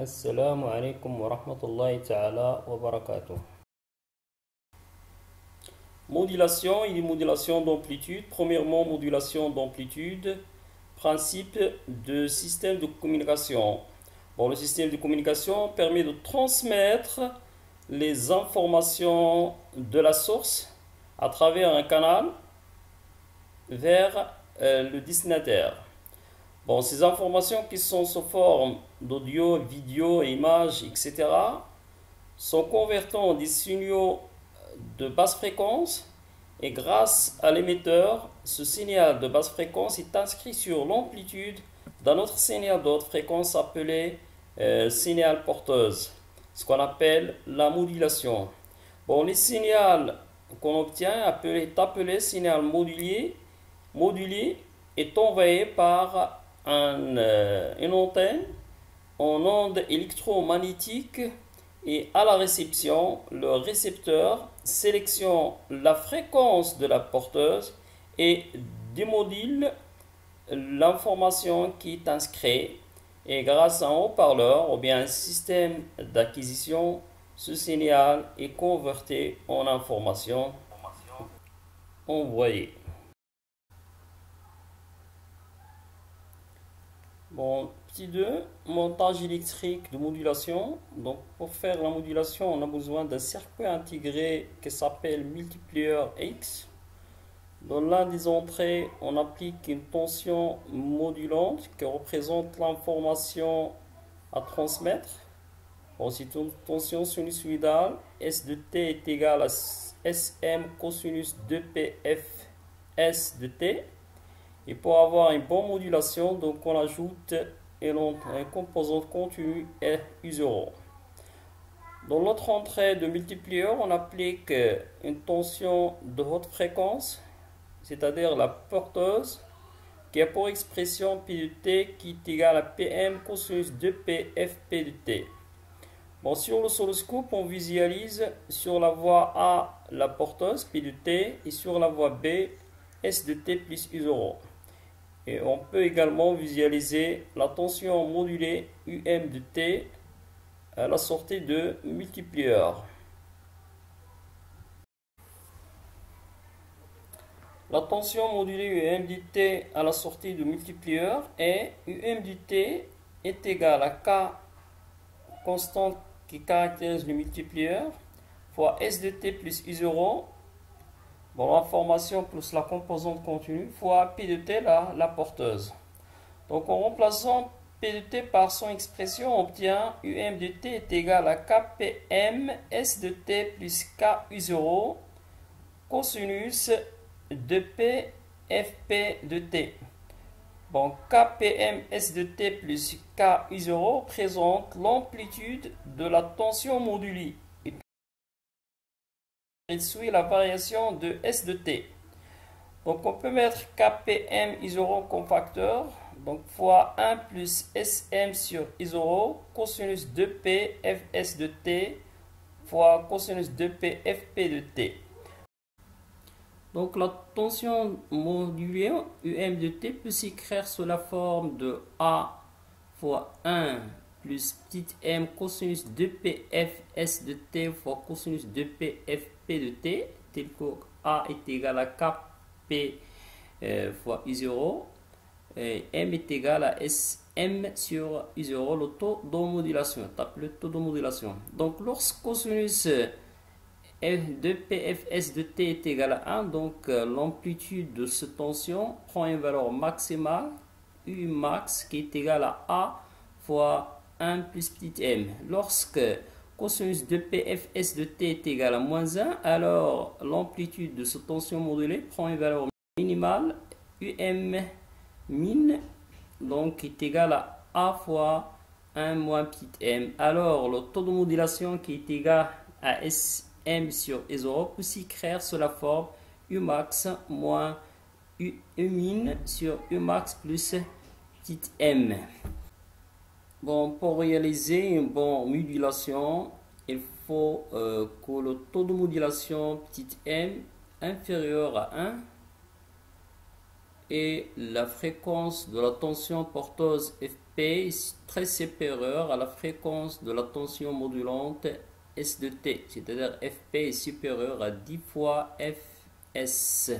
Assalamu alaikum wa rahmatullahi ta'ala wa barakatuh. Modulation et modulation d'amplitude. Premièrement, modulation d'amplitude. Principe de système de communication. Le système de communication permet de transmettre les informations de la source à travers un canal vers le destinataire. Ces informations qui sont sous forme d'audio, vidéo, images, etc. sont converties en des signaux de basse fréquence et grâce à l'émetteur, ce signal de basse fréquence est inscrit sur l'amplitude d'un autre signal de haute fréquence appelé signal porteuse, ce qu'on appelle la modulation. Les signaux qu'on obtient est appelé signal modulé est envoyé par une antenne en onde électromagnétique et à la réception, le récepteur sélectionne la fréquence de la porteuse et démodule l'information qui est inscrite et grâce à un haut-parleur ou bien un système d'acquisition, ce signal est converti en information envoyée. Petit 2, montage électrique de modulation. Donc, pour faire la modulation, on a besoin d'un circuit intégré qui s'appelle multiplieur X. Dans l'un des entrées, on applique une tension modulante qui représente l'information à transmettre. C'est une tension sinusoïdale. S de T est égal à Sm cosinus 2πf S de T. Et pour avoir une bonne modulation, donc on ajoute une composante continue U0. Dans l'autre entrée de multiplieur, on applique une tension de haute fréquence, c'est-à-dire la porteuse, qui a pour expression P de T qui est égal à Pm cosinus 2P Fp de T. Sur l'oscilloscope, on visualise sur la voie A la porteuse P de T et sur la voie B S de T plus U0. Et on peut également visualiser la tension modulée UM de T à la sortie de multiplieur. La tension modulée UM de T à la sortie de multiplieur est UM de T est égal à K constante qui caractérise le multiplieur fois S de T plus U0. L'information plus la composante continue fois P de T, la porteuse. Donc en remplaçant P de T par son expression, on obtient UM de T est égal à KPM S de T plus KU0 cosinus de P Fp de T. KPM S de T plus KU0 représente l'amplitude de la tension modulée. Il suit la variation de S de T. Donc on peut mettre KPM I0 comme facteur, donc fois 1 plus SM sur I0 cosinus 2P Fs de T fois cosinus 2P Fp de T. Donc la tension modulée UM de T peut s'écrire sous la forme de A fois 1 plus petit m cosinus 2p Fs de T fois cosinus 2p Fp de T, tel que A est égal à Kp fois I0, et M est égal à Sm sur I0, le taux de modulation, le taux de modulation. Donc lorsque cosinus 2pfs de T est égal à 1, donc l'amplitude de cette tension prend une valeur maximale, U max, qui est égal à A fois 1 plus petit m. Lorsque cosinus de Pfs de T est égal à moins 1, alors l'amplitude de cette tension modulée prend une valeur minimale, Um min, donc est égal à A fois 1 moins petit m. Alors le taux de modulation qui est égal à Sm sur I0 peut s'écrire sous la forme Umax moins Umin sur Umax plus petit m. Pour réaliser une bonne modulation, il faut que le taux de modulation petit m inférieur à 1 et la fréquence de la tension porteuse Fp FP très supérieur à la fréquence de la tension modulante S de T, c'est-à-dire FP est supérieur à 10 fois Fs.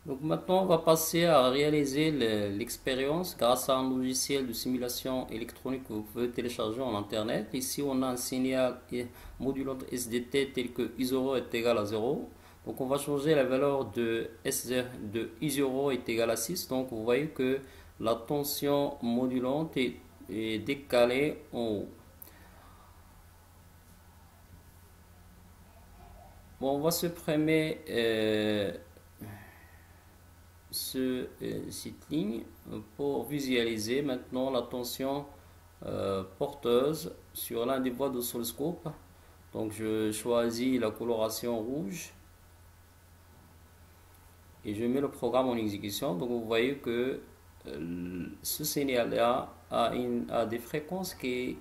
Donc maintenant, on va passer à réaliser l'expérience grâce à un logiciel de simulation électronique que vous pouvez télécharger en internet. Ici, on a un signal modulant SDT tel que I0 est égal à 0. Donc on va changer la valeur de I0 est égal à 6. Donc vous voyez que la tension modulante est décalée en haut. Bon, on va supprimer cette ligne pour visualiser maintenant la tension porteuse sur l'un des voies d'oscilloscope. Donc je choisis la coloration rouge et je mets le programme en exécution. Donc vous voyez que ce signal-là a des fréquences qui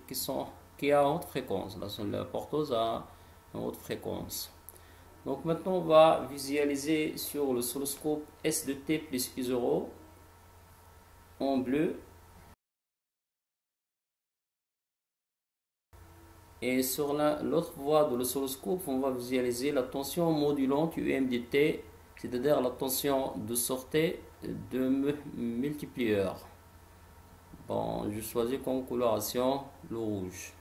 a haute fréquence. La porteuse a une haute fréquence. Donc maintenant on va visualiser sur le oscilloscope S de T plus I0 en bleu. Et sur l'autre voie de l'oscilloscope, on va visualiser la tension modulante UM de T, c'est-à-dire la tension de sortie de multiplieur. Bon, je choisis comme coloration le rouge.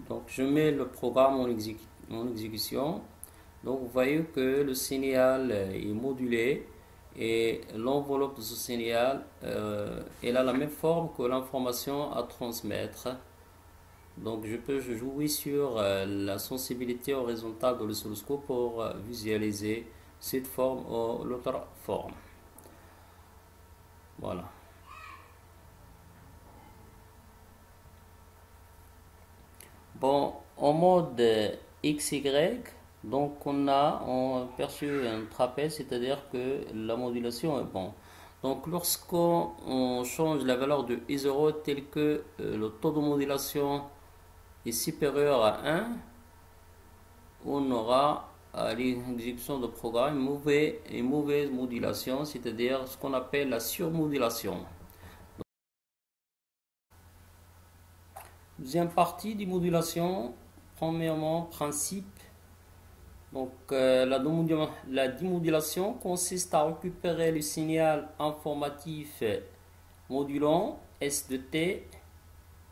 Donc je mets le programme en exécution. Donc vous voyez que le signal est modulé et l'enveloppe de ce signal elle a la même forme que l'information à transmettre. Donc je peux jouer sur la sensibilité horizontale de l'oscilloscope pour visualiser cette forme ou l'autre forme. Voilà. Bon, en mode XY, donc on a perçu un trapèze, c'est-à-dire que la modulation est bon. Donc lorsqu'on change la valeur de I0 tel que le taux de modulation est supérieur à 1, on aura à l'exécution de programme une mauvaise modulation, c'est-à-dire ce qu'on appelle la surmodulation. Deuxième partie des modulations, premièrement, principe. Donc la démodulation consiste à récupérer le signal informatif modulant S de T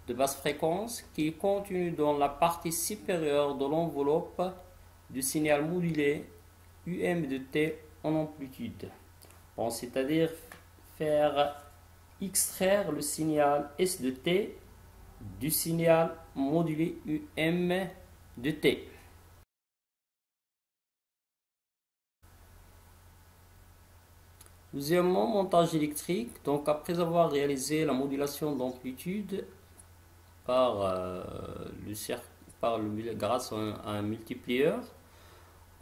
de basse fréquence qui est contenu dans la partie supérieure de l'enveloppe du signal modulé UM de T en amplitude. Bon, c'est-à-dire faire extraire le signal S de T du signal modulé UM de T. Deuxièmement, montage électrique. Donc après avoir réalisé la modulation d'amplitude grâce à un multiplieur,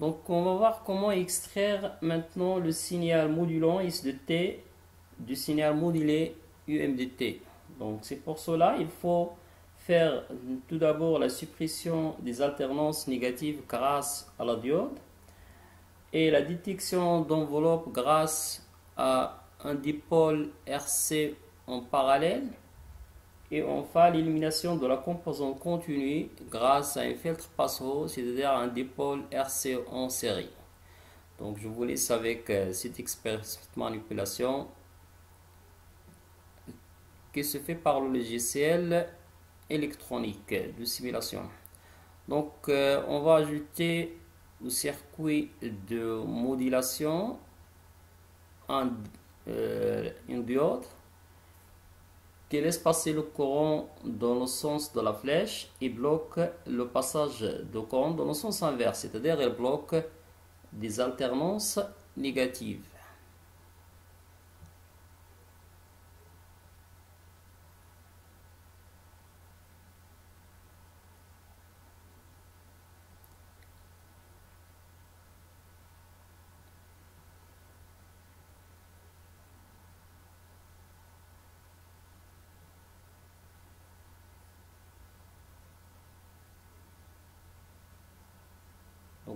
donc on va voir comment extraire maintenant le signal modulant S de T du signal modulé UM de T. Donc c'est pour cela il faut faire tout d'abord la suppression des alternances négatives grâce à la diode et la détection d'enveloppe grâce à un dipôle RC en parallèle, et enfin l'élimination de la composante continue grâce à un filtre passe-haut, c'est-à-dire un dipôle RC en série. Donc je vous laisse avec cette manipulation qui se fait par le logiciel électronique de simulation. Donc on va ajouter au circuit de modulation une diode qui laisse passer le courant dans le sens de la flèche et bloque le passage de courant dans le sens inverse, c'est-à-dire elle bloque des alternances négatives.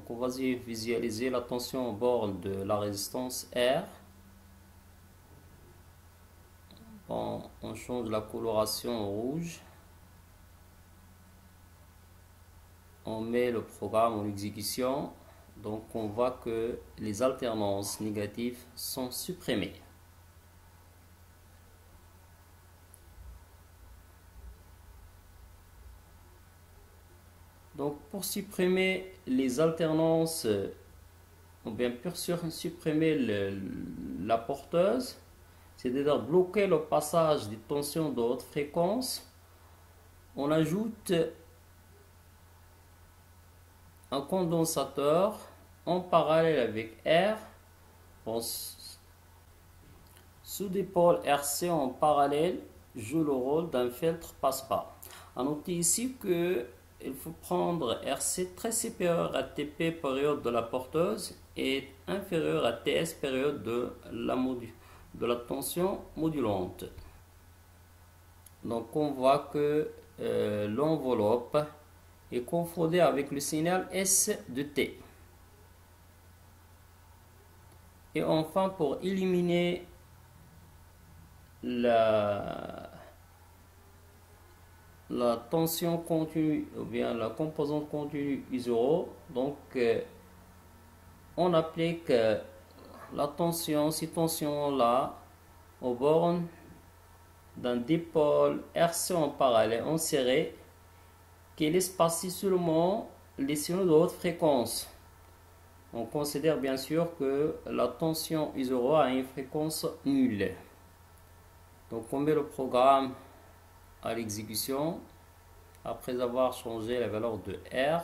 Donc on va visualiser la tension au bord de la résistance R. Bon, on change la coloration au rouge. On met le programme en exécution. Donc on voit que les alternances négatives sont supprimées. Donc pour supprimer les alternances, ou bien pour supprimer la porteuse, c'est-à-dire bloquer le passage des tensions de haute fréquence, on ajoute un condensateur en parallèle avec R. Sous des pôles RC en parallèle joue le rôle d'un filtre passe-bas. À noter ici que il faut prendre RC très supérieur à TP période de la porteuse et inférieur à TS période de la tension modulante. Donc on voit que l'enveloppe est confondue avec le signal S de T. Et enfin, pour éliminer la tension continue ou bien la composante continue I0, donc on applique la tension, cette tension là aux bornes d'un dipôle RC en parallèle en serré qui laisse passer seulement les signaux de haute fréquence. On considère bien sûr que la tension I0 a une fréquence nulle. Donc on met le programme à l'exécution après avoir changé la valeur de R.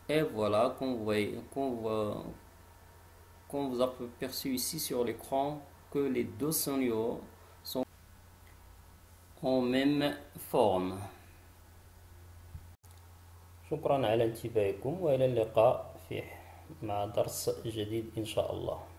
Et voilà, comme vous avez perçu ici sur l'écran, que les deux signaux sont en même forme. شكرا على انتباهكم وإلى اللقاء مع درس جديد إن شاء الله.